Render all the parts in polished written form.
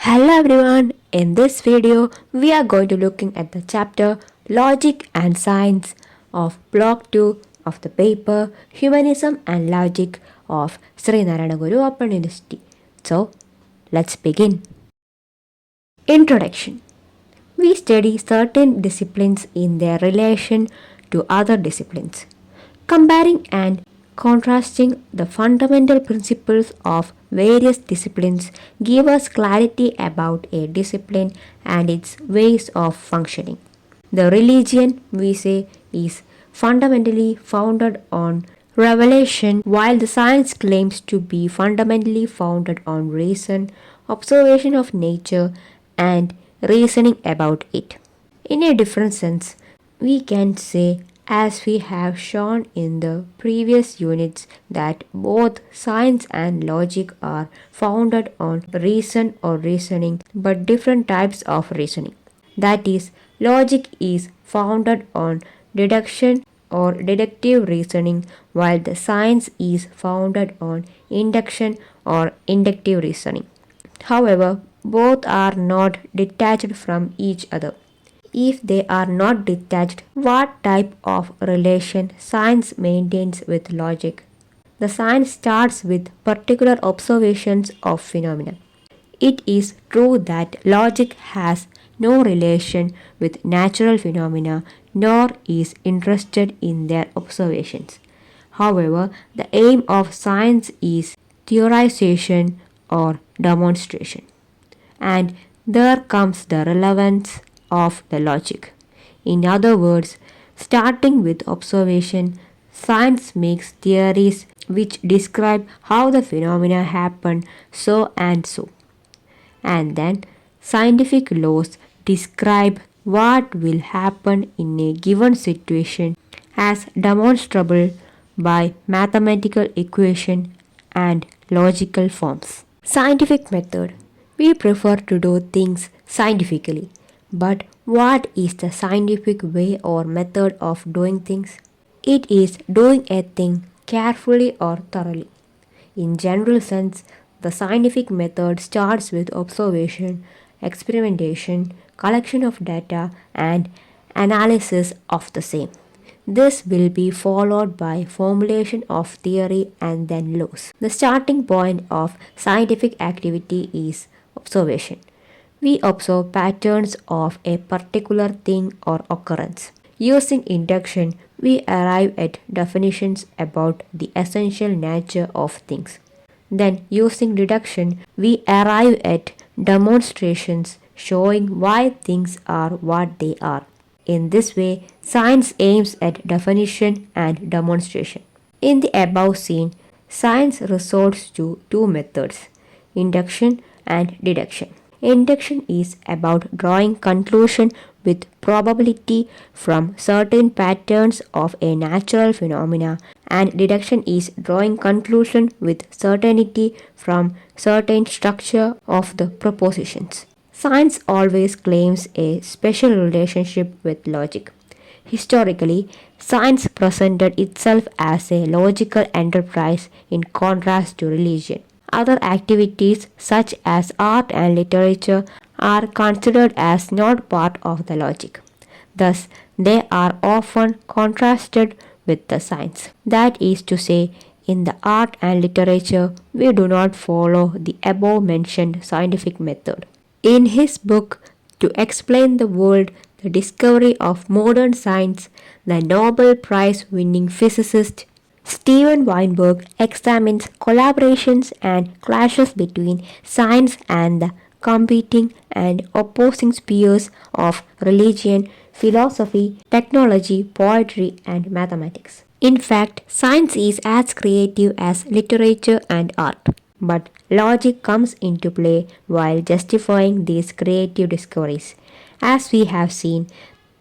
Hello everyone, in this video we are going to looking at the chapter Logic and Science of Block 2 of the paper Humanism and Logic of Sri Narayana Guru Open University. So let's begin. Introduction. We study certain disciplines in their relation to other disciplines, comparing and contrasting the fundamental principles of various disciplines give us clarity about a discipline and its ways of functioning. The religion, we say, is fundamentally founded on revelation, while the science claims to be fundamentally founded on reason, observation of nature, and reasoning about it. In a different sense, we can say, as we have shown in the previous units, that both science and logic are founded on reason or reasoning, but different types of reasoning. That is, logic is founded on deduction or deductive reasoning, while the science is founded on induction or inductive reasoning. However, both are not detached from each other. If they are not detached, what type of relation science maintains with logic? The science starts with particular observations of phenomena. It is true that logic has no relation with natural phenomena nor is interested in their observations. However, the aim of science is theorization or demonstration. And there comes the relevance of the logic. In other words, starting with observation, science makes theories which describe how the phenomena happen so and so. And then scientific laws describe what will happen in a given situation as demonstrable by mathematical equation and logical forms. Scientific method. We prefer to do things scientifically. But what is the scientific way or method of doing things? It is doing a thing carefully or thoroughly. In general sense, the scientific method starts with observation, experimentation, collection of data, and analysis of the same. This will be followed by formulation of theory and then laws. The starting point of scientific activity is observation. We observe patterns of a particular thing or occurrence. Using induction, we arrive at definitions about the essential nature of things. Then, using deduction, we arrive at demonstrations showing why things are what they are. In this way, science aims at definition and demonstration. In the above scene, science resorts to two methods, induction and deduction. Induction is about drawing conclusion with probability from certain patterns of a natural phenomena, and deduction is drawing conclusion with certainty from certain structure of the propositions. Science always claims a special relationship with logic. Historically, science presented itself as a logical enterprise in contrast to religion. Other activities such as art and literature are considered as not part of the logic. Thus, they are often contrasted with the science. That is to say, in the art and literature, we do not follow the above mentioned scientific method. In his book, To Explain the World, the Discovery of Modern Science, the Nobel Prize winning physicist Steven Weinberg examines collaborations and clashes between science and the competing and opposing spheres of religion, philosophy, technology, poetry, and mathematics. In fact, science is as creative as literature and art. But logic comes into play while justifying these creative discoveries. As we have seen,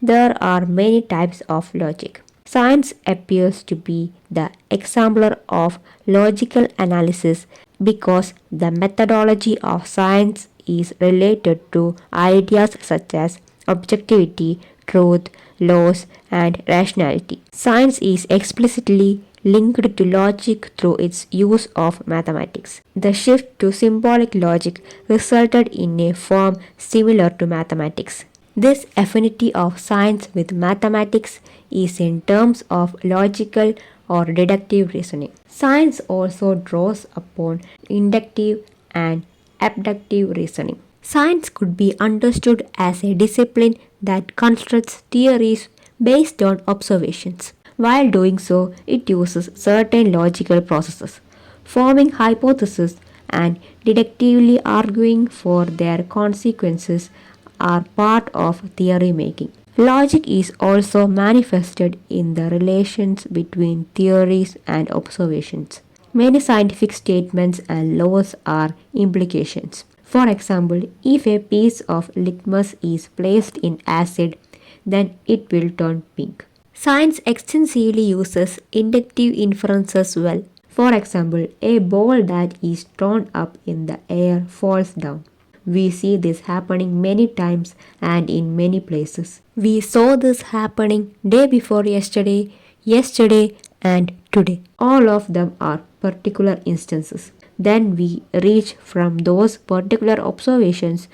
there are many types of logic. Science appears to be the exemplar of logical analysis because the methodology of science is related to ideas such as objectivity, truth, laws, and rationality. Science is explicitly linked to logic through its use of mathematics. The shift to symbolic logic resulted in a form similar to mathematics. This affinity of science with mathematics is in terms of logical or deductive reasoning. Science also draws upon inductive and abductive reasoning. Science could be understood as a discipline that constructs theories based on observations. While doing so, it uses certain logical processes, forming hypotheses and deductively arguing for their consequences are part of theory making. Logic is also manifested in the relations between theories and observations. Many scientific statements and laws are implications. For example, if a piece of litmus is placed in acid, then it will turn pink. Science extensively uses inductive inference as well. For example, a ball that is thrown up in the air falls down. We see this happening many times and in many places. We saw this happening day before yesterday, yesterday, and today. All of them are particular instances. Then we reach from those particular observations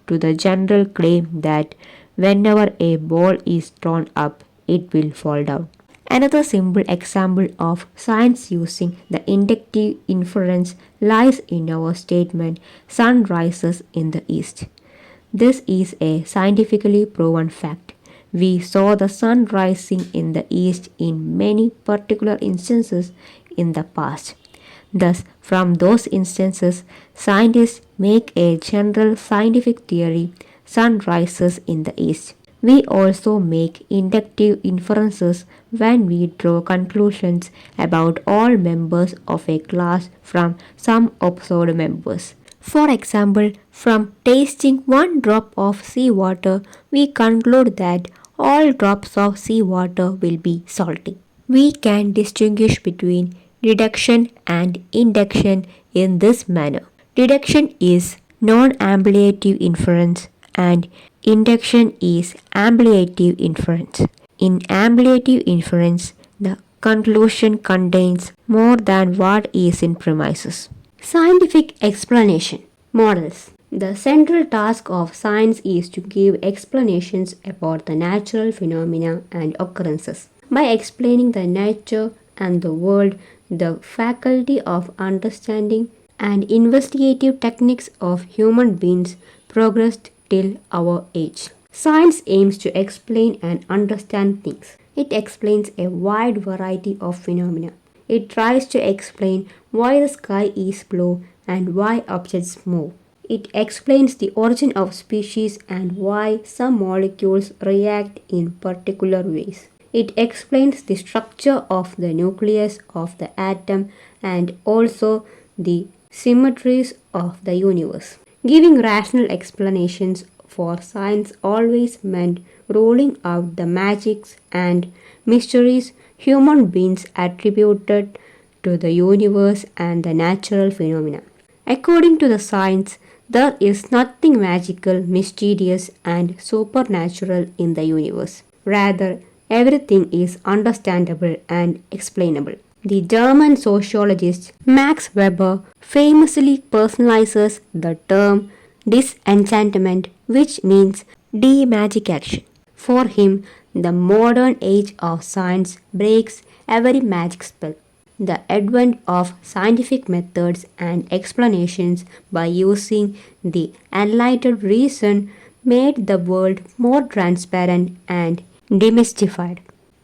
to the general claim that whenever a ball is thrown up, it will fall down. Another simple example of science using the inductive inference lies in our statement sun rises in the east. This is a scientifically proven fact. We saw the sun rising in the east in many particular instances in the past. Thus, from those instances, scientists make a general scientific theory sun rises in the east. We also make inductive inferences when we draw conclusions about all members of a class from some observed members. For example, from tasting one drop of seawater, we conclude that all drops of seawater will be salty. We can distinguish between deduction and induction in this manner. Deduction is non-ablative inference and induction is ablative inference. In ablative inference, the conclusion contains more than what is in premises. Scientific explanation models. The central task of science is to give explanations about the natural phenomena and occurrences. By explaining the nature and the world, the faculty of understanding and investigative techniques of human beings progressed till our age. Science aims to explain and understand things. It explains a wide variety of phenomena. It tries to explain why the sky is blue and why objects move. It explains the origin of species and why some molecules react in particular ways. It explains the structure of the nucleus of the atom and also the symmetries of the universe. Giving rational explanations for science always meant ruling out the magics and mysteries human beings attributed to the universe and the natural phenomena. According to the science, there is nothing magical, mysterious, and supernatural in the universe. Rather, everything is understandable and explainable. The German sociologist Max Weber famously personalizes the term disenchantment, which means de-magic action. For him, the modern age of science breaks every magic spell. The advent of scientific methods and explanations by using the enlightened reason made the world more transparent and demystified.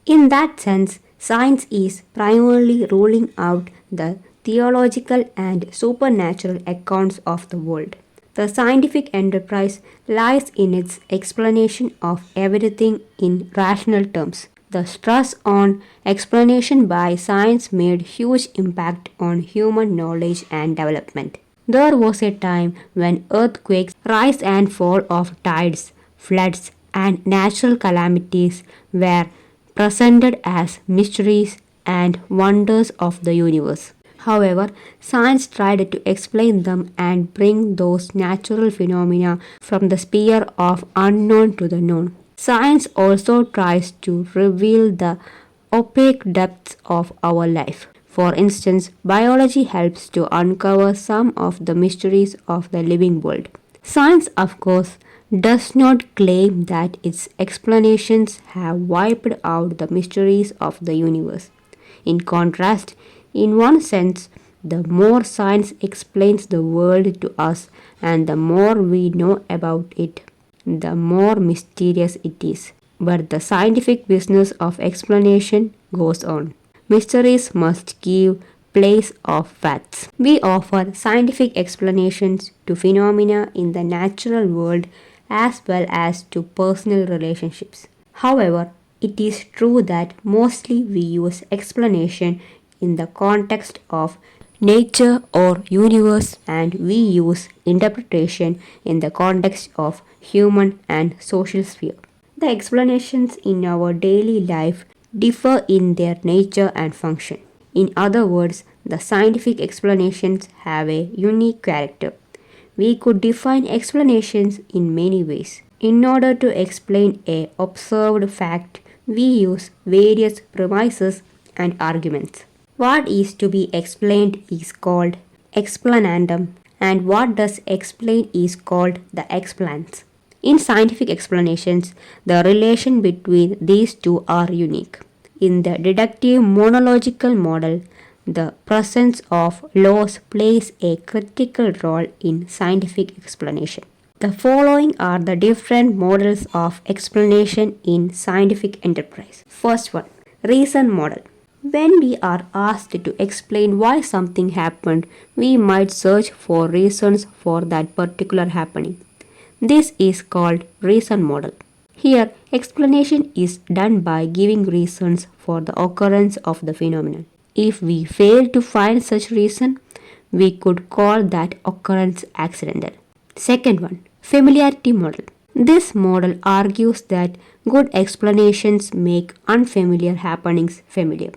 In that sense, science is primarily ruling out the theological and supernatural accounts of the world. The scientific enterprise lies in its explanation of everything in rational terms. The stress on explanation by science made huge impact on human knowledge and development. There was a time when earthquakes, rise and fall of tides, floods, and natural calamities were presented as mysteries and wonders of the universe. However, science tried to explain them and bring those natural phenomena from the sphere of unknown to the known. Science also tries to reveal the opaque depths of our life. For instance, biology helps to uncover some of the mysteries of the living world. Science, of course, does not claim that its explanations have wiped out the mysteries of the universe. In contrast, in one sense, the more science explains the world to us and the more we know about it, the more mysterious it is. But the scientific business of explanation goes on. Mysteries must give place of facts. We offer scientific explanations to phenomena in the natural world as well as to personal relationships. However, it is true that mostly we use explanation in the context of nature or universe and we use interpretation in the context of human and social sphere. The explanations in our daily life differ in their nature and function. In other words, the scientific explanations have a unique character. We could define explanations in many ways. In order to explain a observed fact, we use various premises and arguments. What is to be explained is called explanandum, and what does explain is called the explans. In scientific explanations, the relation between these two are unique. In the deductive monological model, the presence of laws plays a critical role in scientific explanation. The following are the different models of explanation in scientific enterprise. First one, reason model. When we are asked to explain why something happened, we might search for reasons for that particular happening. This is called reason model. Here, explanation is done by giving reasons for the occurrence of the phenomenon. If we fail to find such reason, we could call that occurrence accidental. Second one, familiarity model. This model argues that good explanations make unfamiliar happenings familiar.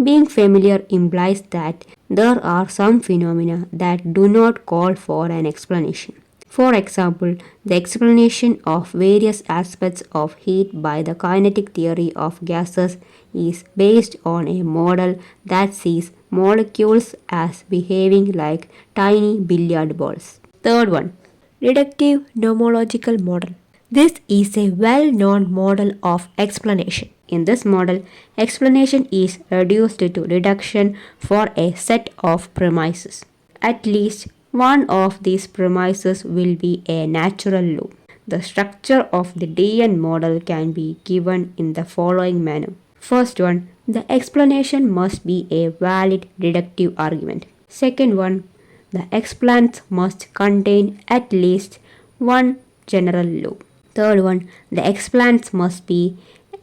Being familiar implies that there are some phenomena that do not call for an explanation. For example, the explanation of various aspects of heat by the kinetic theory of gases is based on a model that sees molecules as behaving like tiny billiard balls. Third one, reductive nomological model. This is a well-known model of explanation. In this model, explanation is reduced to reduction for a set of premises. At least one of these premises will be a natural law. The structure of the DN model can be given in the following manner. First one, the explanation must be a valid deductive argument. Second one, the explants must contain at least one general law. Third one, the explants must be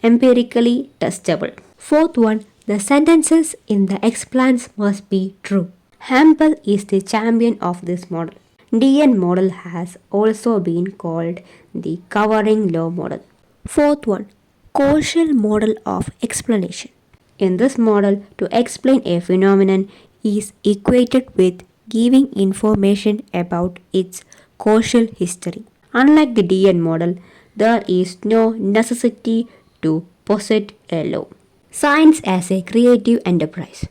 empirically testable. Fourth one, the sentences in the explants must be true. Hampel is the champion of this model. DN model has also been called the covering law model. Fourth one, causal model of explanation. In this model, to explain a phenomenon is equated with giving information about its causal history. Unlike the DN model, there is no necessity to posit a law. Science as a creative enterprise.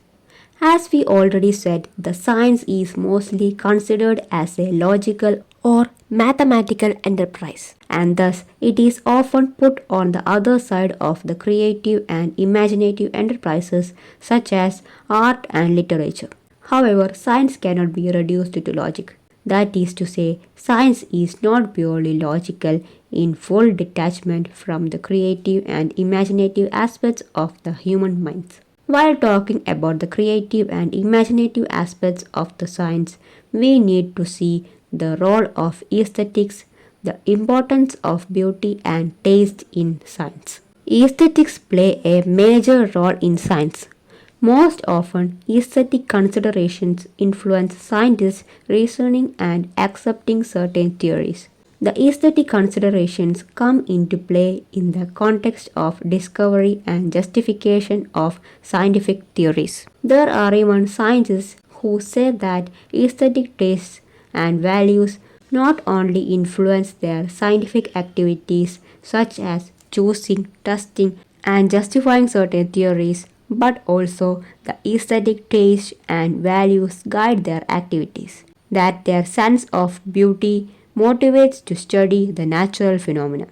As we already said, the science is mostly considered as a logical or mathematical enterprise, and thus it is often put on the other side of the creative and imaginative enterprises such as art and literature. However, science cannot be reduced to logic. That is to say, science is not purely logical in full detachment from the creative and imaginative aspects of the human minds. While talking about the creative and imaginative aspects of the science, we need to see the role of aesthetics, the importance of beauty and taste in science. Aesthetics play a major role in science. Most often, aesthetic considerations influence scientists' reasoning and accepting certain theories. The aesthetic considerations come into play in the context of discovery and justification of scientific theories. There are even scientists who say that aesthetic tastes and values not only influence their scientific activities such as choosing, testing, and justifying certain theories, but also the aesthetic taste and values guide their activities, that their sense of beauty motivates to study the natural phenomena.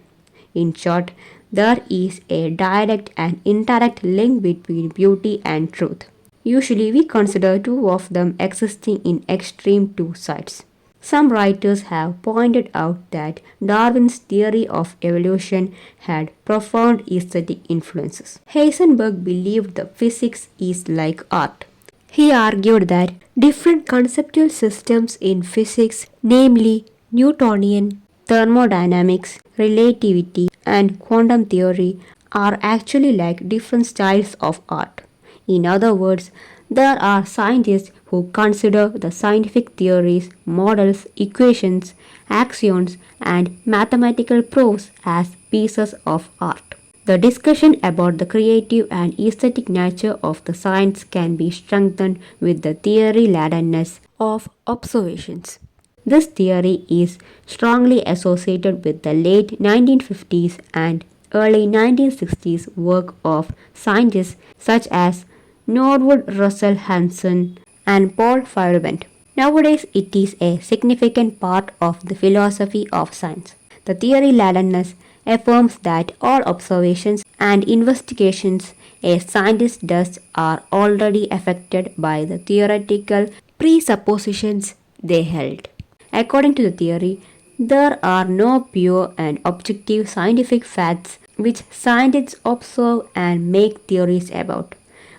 In short, there is a direct and indirect link between beauty and truth. Usually, we consider two of them existing in extreme two sides. Some writers have pointed out that Darwin's theory of evolution had profound aesthetic influences. Heisenberg believed that physics is like art. He argued that different conceptual systems in physics, namely Newtonian, thermodynamics, relativity, and quantum theory, are actually like different styles of art. In other words, there are scientists who consider the scientific theories, models, equations, axioms, and mathematical prose as pieces of art. The discussion about the creative and aesthetic nature of the science can be strengthened with the theory ladenness of observations. This theory is strongly associated with the late 1950s and early 1960s work of scientists such as Norwood Russell Hanson and Paul Feyerabend. Nowadays, it is a significant part of the philosophy of science. The theory ladenness affirms that all observations and investigations a scientist does are already affected by the theoretical presuppositions they held. According to the theory, there are no pure and objective scientific facts which scientists observe and make theories about.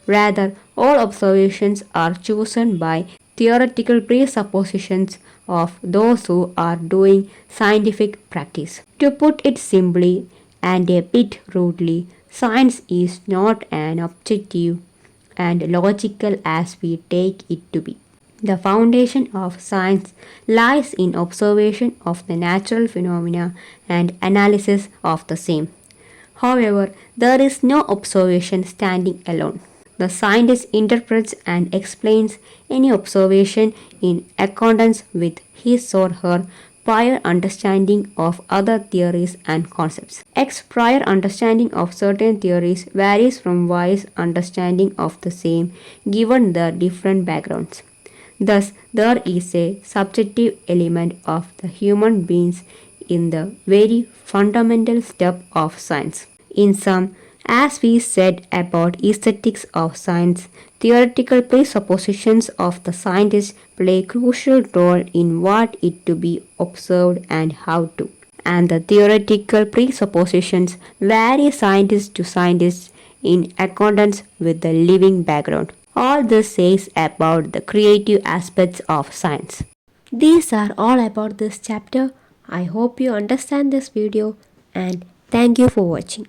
Rather, all observations are chosen by theoretical presuppositions of those who are doing scientific practice. To put it simply and a bit rudely, science is not an objective and logical as we take it to be. The foundation of science lies in observation of the natural phenomena and analysis of the same. However, there is no observation standing alone. The scientist interprets and explains any observation in accordance with his or her prior understanding of other theories and concepts. X prior understanding of certain theories varies from Y's understanding of the same given the different backgrounds. Thus, there is a subjective element of the human beings in the very fundamental step of science. In sum, as we said about aesthetics of science, theoretical presuppositions of the scientist play a crucial role in what is to be observed and how to. And the theoretical presuppositions vary scientist to scientist in accordance with the living background. All this says about the creative aspects of science. These are all about this chapter. I hope you understand this video and thank you for watching.